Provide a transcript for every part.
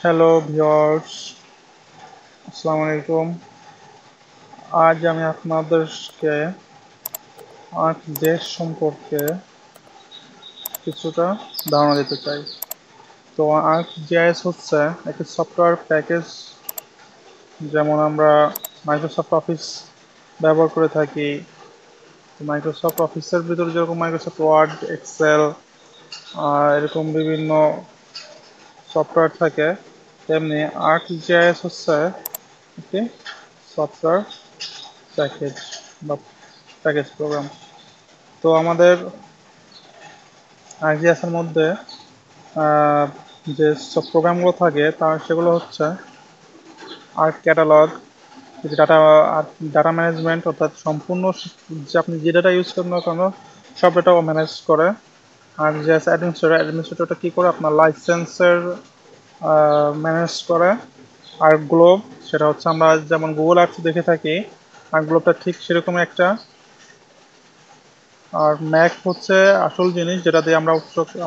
Hello viewers, আসসালামু আলাইকুম। আজ আমি আপনাদেরকে ArcGIS সম্পর্কে কিছুটা ধারণা দিতে চাই। তো ArcGIS হচ্ছে একটি সফটওয়্যার প্যাকেজ, যেমন আমরা মাইক্রোসফট অফিস ব্যবহার করে থাকি। মাইক্রোসফট অফিসের ভিতরে যেরকম মাইক্রোসফট ওয়ার্ড, এক্সেল এরকম বিভিন্ন সফটওয়্যার থাকে, তেমনি ArcGIS হচ্ছে একটি সফটওয়্যার প্যাকেজ বা প্যাকেজ প্রোগ্রাম। তো আমাদের আইজিএস এর মধ্যে আহ, যে সব প্রোগ্রামগুলো থাকে সেগুলো হচ্ছে art catalogue, data data management, অর্থাৎ সম্পূর্ণ যে আপনি যে ডাটা ইউজ করেন না কেন সব ডাটাও ম্যানেজ করে। আর যে অ্যাডমিনিস্ট্রেটরটা কী করে আপনার লাইসেন্সের ম্যানেজ করে। আর গ্লোব, সেটা হচ্ছে আমরা যেমন গুগল আর্টস দেখে থাকি, আর গ্লোবটা ঠিক সেরকম একটা। আর ম্যাপ হচ্ছে আসল জিনিস, যেটা দিয়ে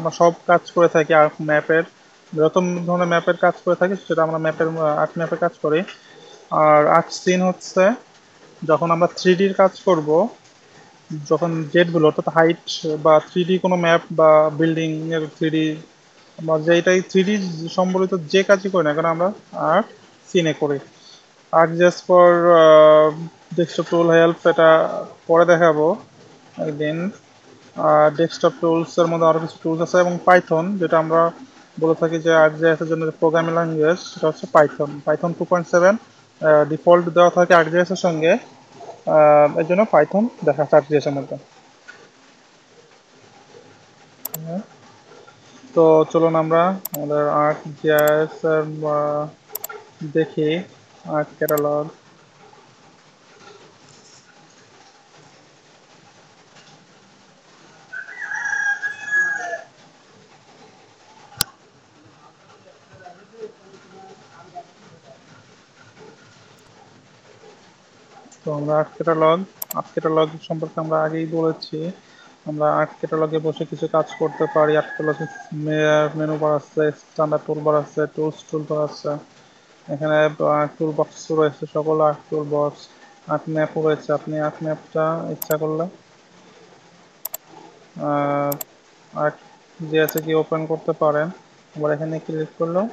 আমরা সব কাজ করে থাকি। আর ম্যাপের যত ধরনের ম্যাপের কাজ করে থাকি সেটা আমরা আর্ট ম্যাপের কাজ করি। আর আর্ট সিন হচ্ছে যখন আমরা 3Dর কাজ করব, যখন জেটগুলো অর্থাৎ হাইট বা 3D কোনো ম্যাপ বা বিল্ডিং এর 3D বা যেটাই 3D সম্বলিত যে কাজই করি না কেন আমরা আর্ট সিনে করি। Art just for desktop tool help, এটা পরে দেখাবো একদিন। ডেস্কটপ টুলসের মধ্যে আরও কিছু টুলস আছে, এবং পাইথন, যেটা আমরা বলে থাকি যে ArcGIS এর জন্য প্রোগ্রামিং ল্যাঙ্গুয়েজ, সেটা হচ্ছে পাইথন। পাইথন 2.7 ডিফল্ট দেওয়া থাকে ArcGIS এর সঙ্গে, এর জন্য পাইথন দেখা যাচ্ছে ArcGIS এর মধ্যে। হ্যাঁ, তো চলুন আমরা আমাদের ArcGIS এর দেখি আর্ট ক্যাটালগ। তো আমরা আর্ট ক্যাটালগ সম্পর্কে আমরা আগেই বলেছি। আমরা আর্ট ক্যাটালগে বসে কিছু কাজ করতে পারি। আর্ট ক্যাটালগে মেনু বার আছে, স্ট্যান্ডার্ড টুল বার আছে, টুল বার আছে। এখানে টুল বক্স রয়েছে, সকল আর্ট টুল বক্স। আর্ট ম্যাপও রয়েছে, আপনি আর্ট ম্যাপটা ইচ্ছা করলে আর্ট যে আছে কি ওপেন করতে পারেন। আবার এখানে ক্লিক করলেও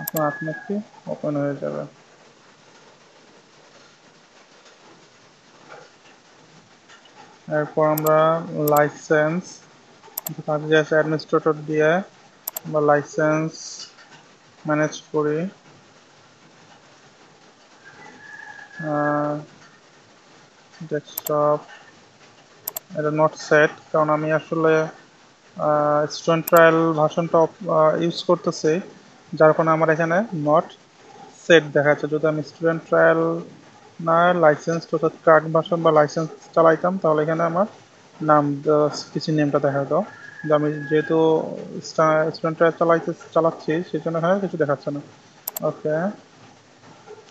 আপনার আর্ট ম্যাপটি ওপেন হয়ে যাবে। এরপর আমরা লাইসেন্স, যে আছে অ্যাডমিনিস্ট্রেটর দিয়ে আমরা লাইসেন্স ম্যানেজ করি। ডেস্কটপ, এটা নট সেট, কারণ আমি আসলে স্টুডেন্ট ট্রায়াল ভার্সনটা ইউজ করতেছি, যার কারণে আমার এখানে নট সেট দেখাচ্ছে। যদি আমি স্টুডেন্ট ট্রায়াল না লাইসেন্স অর্থাৎ ট্রাক ভার্সন বা লাইসেন্স চালাইতাম, তাহলে এখানে আমার নাম কিছু নেমটা দেখাতো। কিন্তু আমি যেহেতু স্টুডেন্ট ট্রায়াল চালাচ্ছি, সেই জন্য এখানে কিছু দেখাচ্ছে না। Okay,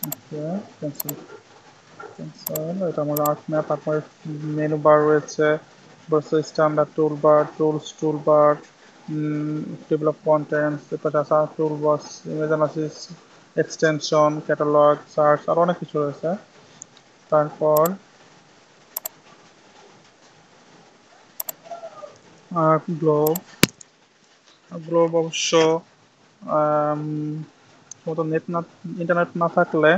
okay, cancel. এটা আমার আর্ট ম্যাপ। আপনার মেনু বার রয়েছে, standard tool bar, tool bar, table of contents, এরপরে আছে tool box, image analysis, extension, catalog, search, আর অনেক কিছু রয়েছে। তারপর গ্লোব। গ্লোব অবশ্য মতো ইন্টারনেট না থাকলে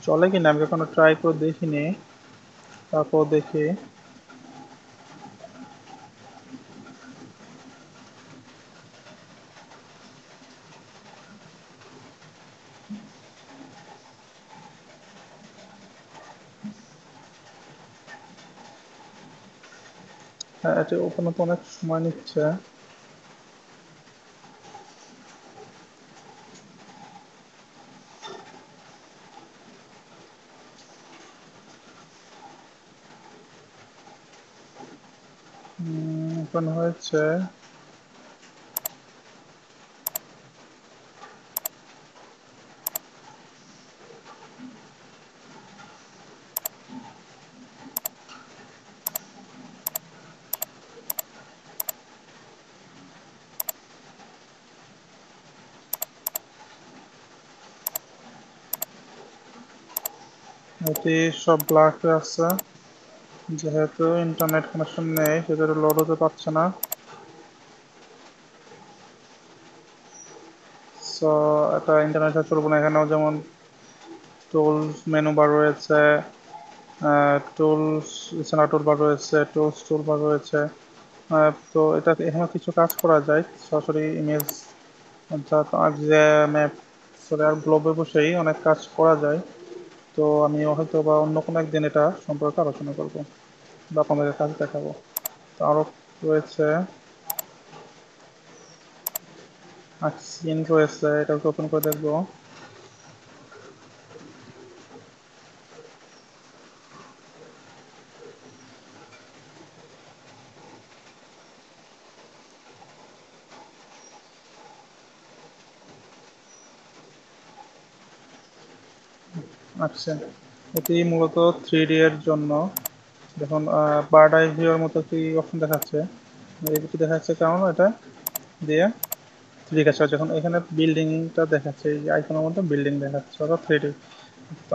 চলে কিনা আমি কখনো ট্রাই করে দেখিনি। তারপর দেখি। হ্যাঁ, এটি ওপেন হতে অনেক সময় নিচ্ছে। ওপেন হয়েছে। এটি সব ব্ল্যাক আছে, যেহেতু ইন্টারনেট কানেকশন নেই সেটা লোড হতে পারছে না। সো এটা ইন্টারনেটে চলবে না। এখানেও যেমন টুলস মেনু বার রয়েছে, টুলস স্ন্যাপ টুল বার রয়েছে, টুলস টুল বার রয়েছে। তো এটা এখানে কিছু কাজ করা যায় সরাসরি ইমেজ, অর্থাৎ আর যে ম্যাপ সরি আর গ্লোবে বসেই অনেক কাজ করা যায়। তো আমি হয়তো বা অন্য কোনো একদিন এটা সম্পর্কে আলোচনা করব বা আপনাদের কাজ দেখাবো। তো আরও রয়েছে সিন রয়েছে, এটাকে ওপেন করে দেখবো। আচ্ছা, এটি মূলত 3D এর জন্য। দেখুন বার্ড আই ভিউর মতো একটি অপশন দেখাচ্ছে, এটি দেখাচ্ছে কারণ এটা দিয়ে 3D কাজ করা। যখন এখানে বিল্ডিংটা দেখাচ্ছে, এই আইকনের মধ্যে বিল্ডিং দেখাচ্ছে অর্থাৎ 3D।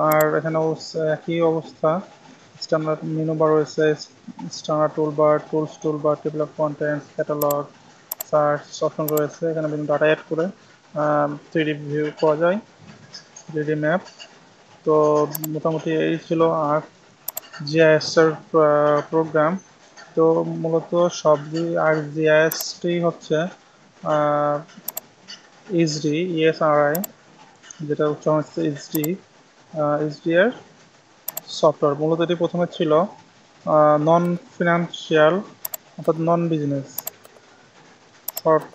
আর এখানেও একই অবস্থা, স্ট্যান্ডার্ড মেনু বার রয়েছে, standard tool bar, tools tool bar, table of contents, catalogue, search option রয়েছে। এখানে বিভিন্ন ডাটা অ্যাড করে 3D ভিউ পাওয়া যায়, 3D ম্যাপ। তো মোটামুটি এই ছিল আর জিআইএস এর প্রোগ্রাম। তো মূলত সবই আর জিআইএসটি হচ্ছে এইচডি ইএসআরআই, যেটা উচ্চারণ হচ্ছে এইচডি, এইচডি এর সফটওয়্যার। মূলত এটি প্রথমে ছিল নন ফিনান্সিয়াল অর্থাৎ non business short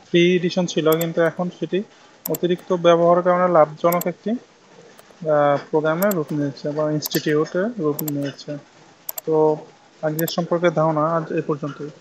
free edition ছিল, কিন্তু এখন সেটি অতিরিক্ত ব্যবহারের কারণে লাভজনক একটি প্রোগ্রামের রূপ নিয়েছে বা ইনস্টিটিউটের রূপ নিয়েছে। তো আজকের সম্পর্কে ধারণা আজ এ পর্যন্তই।